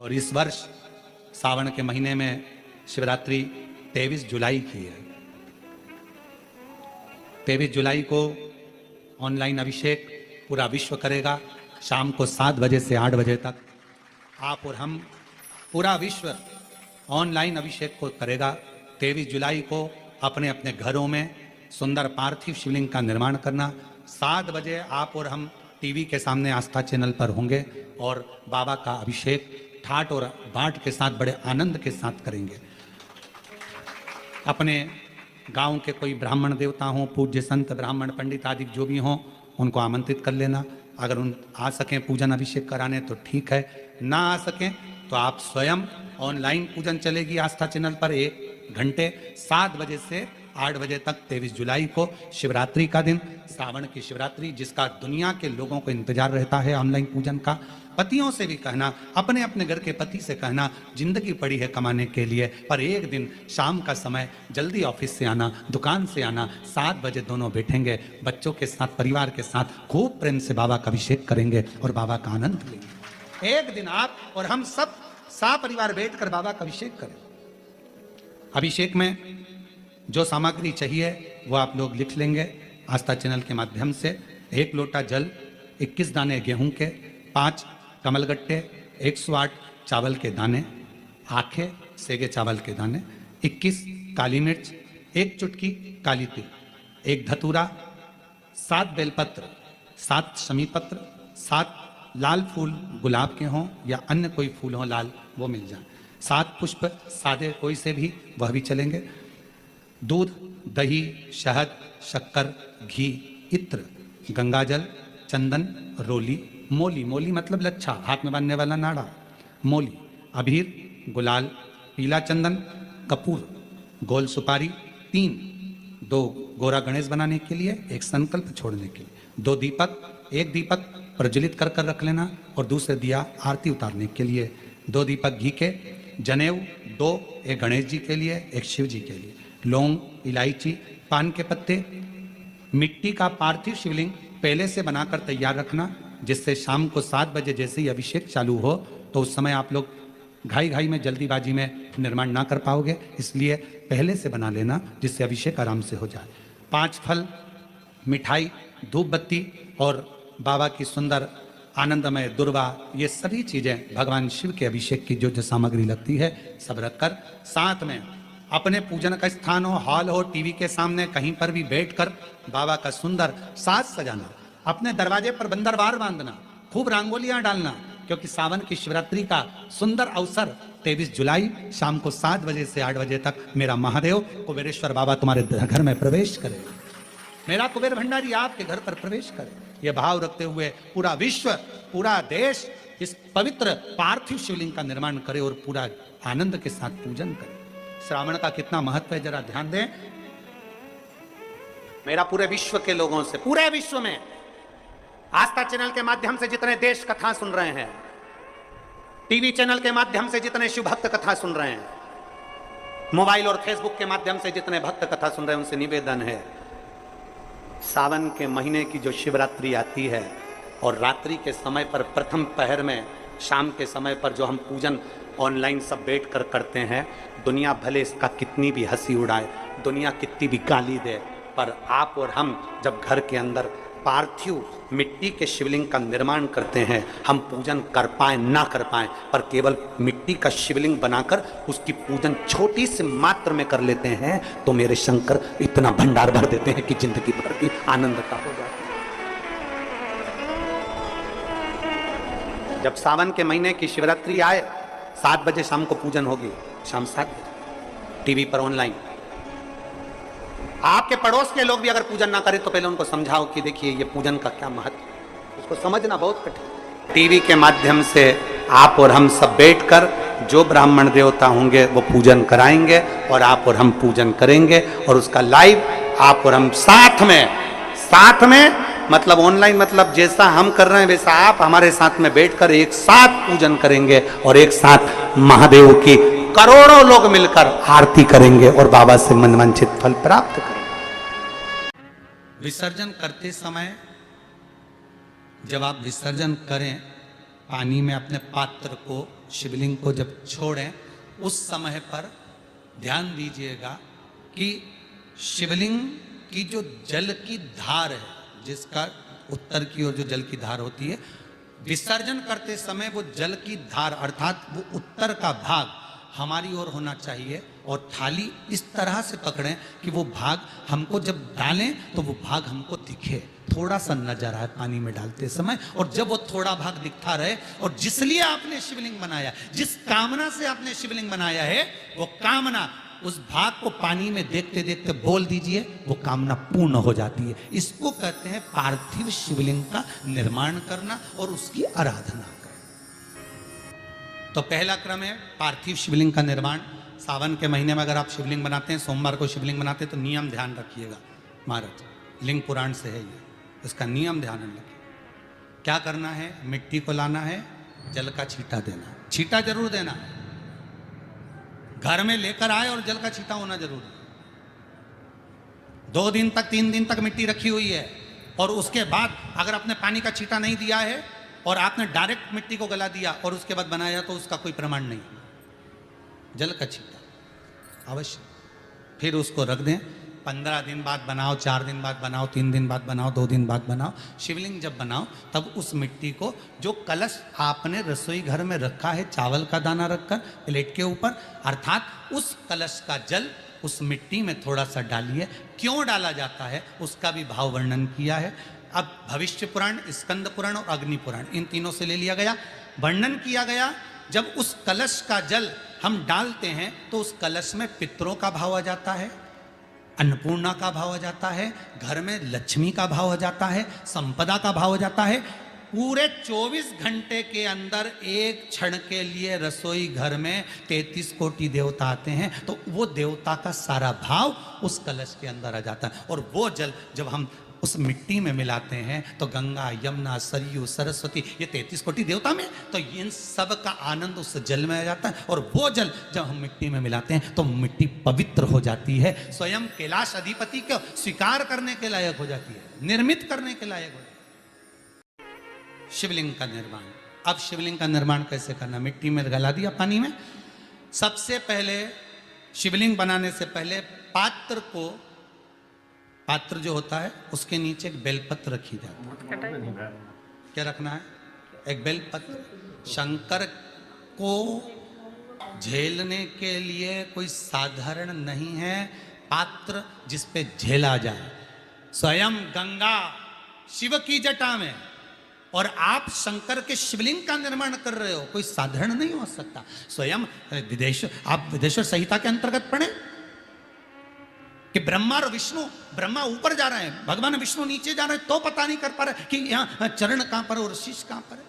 और इस वर्ष सावन के महीने में शिवरात्रि 23 जुलाई की है। 23 जुलाई को ऑनलाइन अभिषेक पूरा विश्व करेगा। शाम को 7 बजे से 8 बजे तक आप और हम, पूरा विश्व ऑनलाइन अभिषेक को करेगा। 23 जुलाई को अपने अपने घरों में सुंदर पार्थिव शिवलिंग का निर्माण करना। 7 बजे आप और हम टीवी के सामने आस्था चैनल पर होंगे और बाबा का अभिषेक ठाट और बाट के साथ बड़े आनंद के साथ करेंगे। अपने गांव के कोई ब्राह्मण देवता हों, पूज्य संत ब्राह्मण पंडित आदि जो भी हों, उनको आमंत्रित कर लेना। अगर उन आ सकें पूजन अभिषेक कराने तो ठीक है, ना आ सकें तो आप स्वयं ऑनलाइन पूजन चलेगी आस्था चैनल पर 1 घंटे 7 बजे से 8 बजे तक 23 जुलाई को शिवरात्रि का दिन, सावन की शिवरात्रि, जिसका दुनिया के लोगों को इंतजार रहता है ऑनलाइन पूजन का। पतियों से भी कहना, अपने अपने घर के पति से कहना, जिंदगी पड़ी है कमाने के लिए, पर एक दिन शाम का समय जल्दी ऑफिस से आना, दुकान से आना, 7 बजे दोनों बैठेंगे, बच्चों के साथ, परिवार के साथ खूब प्रेम से बाबा का अभिषेक करेंगे और बाबा का आनंद लेंगे। एक दिन आप और हम सब परिवार बैठकर बाबा का अभिषेक करें। अभिषेक में जो सामग्री चाहिए वो आप लोग लिख लेंगे आस्था चैनल के माध्यम से। 1 लोटा जल, 21 दाने गेहूं के, 5 कमलगट्टे, 108 चावल के दाने, आखे सेगे चावल के दाने, 21 काली मिर्च, 1 चुटकी काली तिल, 1 धतूरा, 7 बेलपत्र, 7 शमीपत्र, 7 लाल फूल गुलाब के हों या अन्य कोई फूल हो लाल, वो मिल जाए, 7 पुष्प सादे कोई से भी, वह भी चलेंगे। दूध, दही, शहद, शक्कर, घी, इत्र, गंगाजल, चंदन, रोली, मोली, मोली मतलब लच्छा, हाथ में बांधने वाला नाड़ा, मोली, अबीर, गुलाल, पीला चंदन, कपूर, गोल सुपारी, 2 गोरा गणेश बनाने के लिए, 1 संकल्प छोड़ने के लिए, 2 दीपक, 1 दीपक प्रज्वलित कर कर रख लेना और दूसरे दिया आरती उतारने के लिए, 2 दीपक घी के, जनेऊ 2, 1 गणेश जी के लिए, 1 शिव जी के लिए, लौंग, इलायची, पान के पत्ते, मिट्टी का पार्थिव शिवलिंग पहले से बनाकर तैयार रखना, जिससे शाम को 7 बजे जैसे ही अभिषेक चालू हो तो उस समय आप लोग घाई घाई में, जल्दीबाजी में निर्माण ना कर पाओगे, इसलिए पहले से बना लेना जिससे अभिषेक आराम से हो जाए। 5 फल, मिठाई, धूप बत्ती और बाबा की सुंदर आनंदमय दुर्वा, ये सभी चीजें भगवान शिव के अभिषेक की जो जो सामग्री लगती है सब रखकर, साथ में अपने पूजन का स्थान हो, हॉल हो, टीवी के सामने कहीं पर भी बैठकर बाबा का सुंदर साज सजाना, अपने दरवाजे पर बंदरवार बांधना, खूब रंगोलियां डालना, क्योंकि सावन की शिवरात्रि का सुंदर अवसर 23 जुलाई शाम को 7 बजे से 8 बजे तक मेरा महादेव कुबेरेश्वर बाबा तुम्हारे घर में प्रवेश करे, मेरा कुबेर भंडारी आपके घर पर प्रवेश करे। यह भाव रखते हुए पूरा विश्व, पूरा देश इस पवित्र पार्थिव शिवलिंग का निर्माण करे और पूरा आनंद के साथ पूजन करे। श्रावण का कितना महत्व है जरा ध्यान दें। मेरा पूरे विश्व के लोगों से, पूरे विश्व में आस्था चैनल के माध्यम से जितने देश कथा सुन रहे हैं, टीवी चैनल के माध्यम से जितने शिव भक्त कथा सुन रहे हैं, मोबाइल और फेसबुक के माध्यम से जितने भक्त कथा सुन रहे हैं, उनसे निवेदन है, सावन के महीने की जो शिवरात्रि आती है और रात्रि के समय पर प्रथम पहर में, शाम के समय पर जो हम पूजन ऑनलाइन सब बैठ कर करते हैं, दुनिया भले इसका कितनी भी हंसी उड़ाए, दुनिया कितनी भी गाली दे, पर आप और हम जब घर के अंदर पार्थिव मिट्टी के शिवलिंग का निर्माण करते हैं, हम पूजन कर पाए ना कर पाए, पर केवल मिट्टी का शिवलिंग बनाकर उसकी पूजन छोटी सी मात्र में कर लेते हैं, तो मेरे शंकर इतना भंडार भर देते हैं कि जिंदगी भर की आनंदता हो जाती है। जब सावन के महीने की शिवरात्रि आए, 7 बजे शाम को पूजन होगी, शाम 7 बजे टीवी पर ऑनलाइन। आपके पड़ोस के लोग भी अगर पूजन ना करें तो पहले उनको समझाओ कि देखिए ये पूजन का क्या महत्व, उसको समझना बहुत कठिन। टीवी के माध्यम से आप और हम सब बैठकर जो ब्राह्मण देवता होंगे वो पूजन कराएंगे और आप और हम पूजन करेंगे, और उसका लाइव आप और हम साथ में मतलब ऑनलाइन, मतलब जैसा हम कर रहे हैं वैसा आप हमारे साथ में बैठकर एक साथ पूजन करेंगे और एक साथ महादेव की करोड़ों लोग मिलकर आरती करेंगे और बाबा से मनवांछित फल प्राप्त करेंगे। विसर्जन करते समय जब आप विसर्जन करें पानी में अपने पात्र को, शिवलिंग को जब छोड़ें, उस समय पर ध्यान दीजिएगा कि शिवलिंग की जो जल की धार है, जिसका उत्तर की ओर जो जल की धार होती है, विसर्जन करते समय वो जल की धार अर्थात वो उत्तर का भाग हमारी ओर होना चाहिए और थाली इस तरह से पकड़ें कि वो भाग हमको जब डालें तो वो भाग हमको दिखे, थोड़ा सा नजर आए पानी में डालते समय। और जब वो थोड़ा भाग दिखता रहे, और जिसलिए आपने शिवलिंग बनाया, जिस कामना से आपने शिवलिंग बनाया है, वो कामना उस भाग को पानी में देखते देखते बोल दीजिए, वो कामना पूर्ण हो जाती है। इसको कहते हैं पार्थिव शिवलिंग का निर्माण करना और उसकी आराधना करना। तो पहला क्रम है पार्थिव शिवलिंग का निर्माण। सावन के महीने में अगर आप शिवलिंग बनाते हैं, सोमवार को शिवलिंग बनाते हैं, तो नियम ध्यान रखिएगा महाराज, लिंग पुराण से है ये, इसका नियम ध्यान रखिए। क्या करना है? मिट्टी को लाना है, जल का छींटा देना, छींटा जरूर देना, घर में लेकर आए और जल का छींटा होना जरूरी है। 2 दिन तक 3 दिन तक मिट्टी रखी हुई है और उसके बाद अगर आपने पानी का छींटा नहीं दिया है और आपने डायरेक्ट मिट्टी को गला दिया और उसके बाद बनाया, तो उसका कोई प्रमाण नहीं। जल का छींटा अवश्य। फिर उसको रख दें, 15 दिन बाद बनाओ, 4 दिन बाद बनाओ, 3 दिन बाद बनाओ, 2 दिन बाद बनाओ। शिवलिंग जब बनाओ तब उस मिट्टी को, जो कलश आपने रसोई घर में रखा है चावल का दाना रखकर प्लेट के ऊपर, अर्थात उस कलश का जल उस मिट्टी में थोड़ा सा डालिए। क्यों डाला जाता है उसका भी भाव वर्णन किया है। अब भविष्य पुराण, स्कंद पुराण और अग्नि पुराण, इन तीनों से ले लिया गया, वर्णन किया गया। जब उस कलश का जल हम डालते हैं तो उस कलश में पितरों का भाव आ जाता है, अन्नपूर्णा का भाव आ जाता है, घर में लक्ष्मी का भाव आ जाता है, संपदा का भाव आ जाता है। पूरे 24 घंटे के अंदर एक क्षण के लिए रसोई घर में 33 कोटि देवता आते हैं, तो वो देवता का सारा भाव उस कलश के अंदर आ जाता है। और वो जल जब हम उस मिट्टी में मिलाते हैं तो गंगा, यमुना, सरयू, सरस्वती, ये 33 कोटि देवता में, तो इन सब का आनंद उस जल में आ जाता है। और वो जल जब हम मिट्टी में मिलाते हैं तो मिट्टी पवित्र हो जाती है, स्वयं कैलाश अधिपति को स्वीकार करने के लायक हो जाती है, निर्मित करने के लायक हो जाती है। शिवलिंग का निर्माण। अब शिवलिंग का निर्माण कैसे करना? मिट्टी में गला दिया पानी में। सबसे पहले शिवलिंग बनाने से पहले पात्र जो होता है उसके नीचे एक बेलपत्र रखी जाती है। क्या रखना है? एक बेलपत्र। शंकर को झेलने के लिए कोई साधारण नहीं है पात्र जिस पे झेला जाए। स्वयं गंगा शिव की जटा में, और आप शंकर के शिवलिंग का निर्माण कर रहे हो, कोई साधारण नहीं हो सकता। स्वयं आप विदेश्वर संहिता के अंतर्गत पढ़े कि ब्रह्मा और विष्णु, ब्रह्मा ऊपर जा रहे हैं, भगवान विष्णु नीचे जा रहे हैं, तो पता नहीं कर पा रहे कि यहां चरण कहां पर और शीश कहां पर है,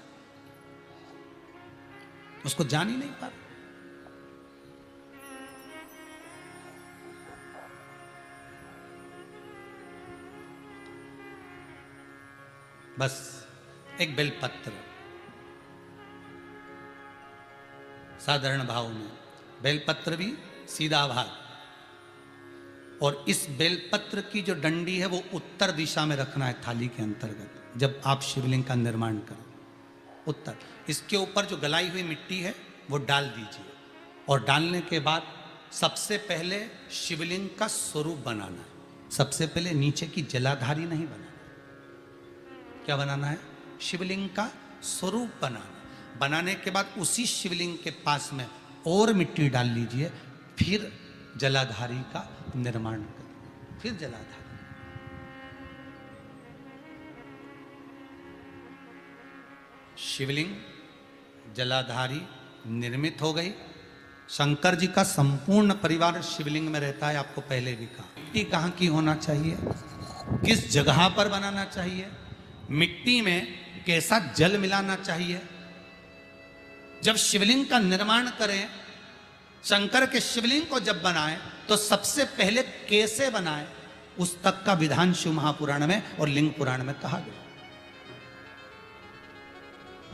उसको जान ही नहीं पा रहे। बस एक बेलपत्र साधारण भाव में, बेलपत्र भी सीधा भाग, और इस बेलपत्र की जो डंडी है वो उत्तर दिशा में रखना है थाली के अंतर्गत। जब आप शिवलिंग का निर्माण करें, उत्तर, इसके ऊपर जो गलाई हुई मिट्टी है वो डाल दीजिए। और डालने के बाद सबसे पहले शिवलिंग का स्वरूप बनाना है। सबसे पहले नीचे की जलाधारी नहीं बनाना। क्या बनाना है? शिवलिंग का स्वरूप बनाना। बनाने के बाद उसी शिवलिंग के पास में और मिट्टी डाल लीजिए, फिर जलाधारी का निर्माण करें, फिर जलाधारी। शिवलिंग जलाधारी निर्मित हो गई। शंकर जी का संपूर्ण परिवार शिवलिंग में रहता है, आपको पहले भी कहा। मिट्टी कहाँ की होना चाहिए, किस जगह पर बनाना चाहिए, मिट्टी में कैसा जल मिलाना चाहिए। जब शिवलिंग का निर्माण करें, शंकर के शिवलिंग को जब बनाए, तो सबसे पहले कैसे बनाए उस तक का विधान शिव महापुराण में और लिंग पुराण में कहा गया।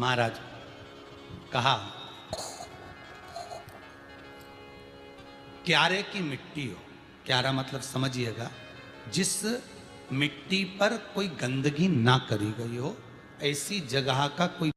महाराज कहा, क्यारे की मिट्टी हो, क्यारा मतलब समझिएगा, जिस मिट्टी पर कोई गंदगी ना करी गई हो, ऐसी जगह का कोई